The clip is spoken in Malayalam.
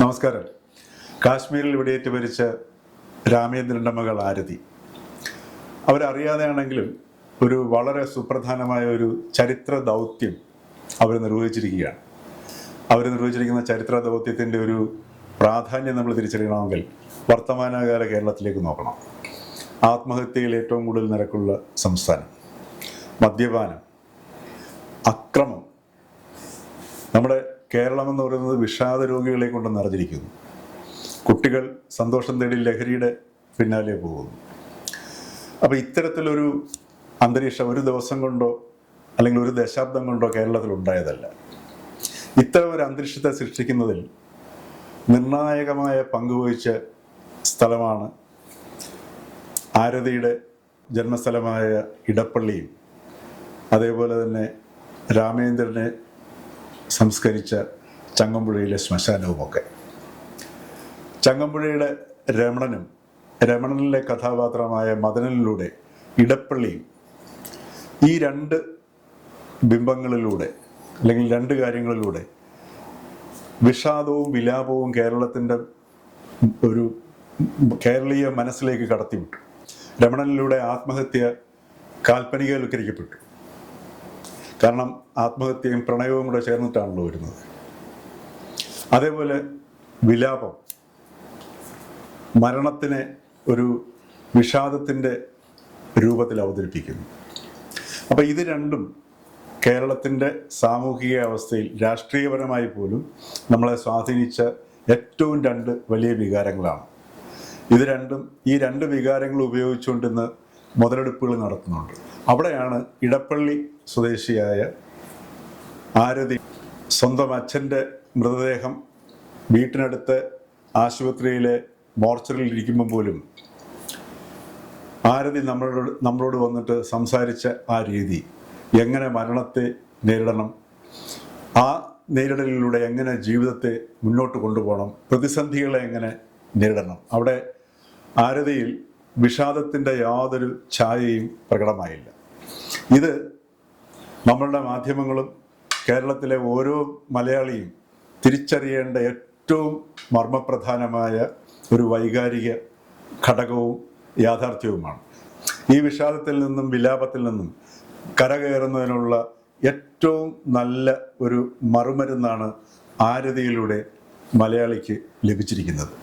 നമസ്കാരം. കാശ്മീരിൽ വെടിയേറ്റ് മരിച്ച രാമേന്ദ്രൻ്റെ മകൾ ആരതി, അവരറിയാതെയാണെങ്കിലും ഒരു വളരെ സുപ്രധാനമായ ഒരു ചരിത്ര ദൗത്യം അവർ നിർവഹിച്ചിരിക്കുകയാണ്. അവർ നിർവഹിച്ചിരിക്കുന്ന ചരിത്ര ദൗത്യത്തിൻ്റെ ഒരു പ്രാധാന്യം നമ്മൾ തിരിച്ചറിയണമെങ്കിൽ വർത്തമാനകാല കേരളത്തിലേക്ക് നോക്കണം. ആത്മഹത്യയിൽ ഏറ്റവും കൂടുതൽ നിരക്കുള്ള സംസ്ഥാനം, മദ്യപാനം, അക്രമം. നമ്മുടെ കേരളം എന്ന് പറയുന്നത് വിഷാദ രോഗികളെ കൊണ്ട് നിറഞ്ഞിരിക്കുന്നു. കുട്ടികൾ സന്തോഷം തേടി ലഹരിയുടെ പിന്നാലെ പോകുന്നു. അപ്പോൾ ഇത്തരത്തിലൊരു അന്തരീക്ഷം ഒരു ദിവസം കൊണ്ടോ അല്ലെങ്കിൽ ഒരു ദശാബ്ദം കൊണ്ടോ കേരളത്തിൽ ഉണ്ടായതല്ല. ഇത്തരം ഒരു അന്തരീക്ഷത്തെ സൃഷ്ടിക്കുന്നതിൽ നിർണായകമായ പങ്കുവഹിച്ച സ്ഥലമാണ് ആരതിയുടെ ജന്മസ്ഥലമായ ഇടപ്പള്ളിയും അതേപോലെ തന്നെ രാമേന്ദ്രനെ സംസ്കരിച്ച ചങ്ങമ്പുഴയിലെ ശ്മശാനവുമൊക്കെ. ചങ്ങമ്പുഴയുടെ രമണനിലെ കഥാപാത്രമായ മദനനിലൂടെ ഇടപ്പള്ളിയും ഈ രണ്ട് ബിംബങ്ങളിലൂടെ അല്ലെങ്കിൽ രണ്ട് കാര്യങ്ങളിലൂടെ വിഷാദവും വിലാപവും കേരളത്തിൻ്റെ ഒരു കേരളീയ മനസ്സിലേക്ക് കടത്തിവിട്ടു. രമണനിലൂടെ ആത്മഹത്യ കാൽപ്പനികവൽക്കരിക്കപ്പെട്ടു. കാരണം ആത്മഹത്യയും പ്രണയവും കൂടെ ചേർന്നിട്ടാണല്ലോ വരുന്നത്. അതേപോലെ വിലാപം മരണത്തിനെ ഒരു വിഷാദത്തിൻ്റെ രൂപത്തിൽ അവതരിപ്പിക്കുന്നു. അപ്പം ഇത് രണ്ടും കേരളത്തിൻ്റെ സാമൂഹിക അവസ്ഥയിൽ രാഷ്ട്രീയപരമായി പോലും നമ്മളെ സ്വാധീനിച്ച ഏറ്റവും രണ്ട് വലിയ വികാരങ്ങളാണ്. ഇത് രണ്ടും ഈ രണ്ട് വികാരങ്ങൾ ഉപയോഗിച്ചുകൊണ്ട് ഇന്ന് മുതലെടുപ്പുകൾ നടത്തുന്നുണ്ട്. അവിടെയാണ് ഇടപ്പള്ളി സ്വദേശിയായ ആരതി സ്വന്തം അച്ഛൻ്റെ മൃതദേഹം വീട്ടിനടുത്ത് ആശുപത്രിയിലെ മോർച്ചറിയിൽ ഇരിക്കുമ്പോൾ പോലും ആരതി നമ്മളോട് വന്നിട്ട് സംസാരിച്ച ആ രീതി, എങ്ങനെ മരണത്തെ നേരിടണം, ആ നേരിടലിലൂടെ എങ്ങനെ ജീവിതത്തെ മുന്നോട്ട് കൊണ്ടുപോകണം, പ്രതിസന്ധികളെ എങ്ങനെ നേരിടണം, അവിടെ ആരതിയിൽ വിഷാദത്തിൻ്റെ യാതൊരു ഛായയും പ്രകടമായില്ല. ഇത് നമ്മളുടെ മാധ്യമങ്ങളും കേരളത്തിലെ ഓരോ മലയാളിയും തിരിച്ചറിയേണ്ട ഏറ്റവും മർമ്മപ്രധാനമായ ഒരു വൈകാരിക ഘടകവും യാഥാർത്ഥ്യവുമാണ്. ഈ വിഷാദത്തിൽ നിന്നും വിലാപത്തിൽ നിന്നും കരകയറുന്നതിനുള്ള ഏറ്റവും നല്ല ഒരു മറുമരുന്നാണ് ആരതിയിലൂടെ മലയാളിക്ക് ലഭിച്ചിരിക്കുന്നത്.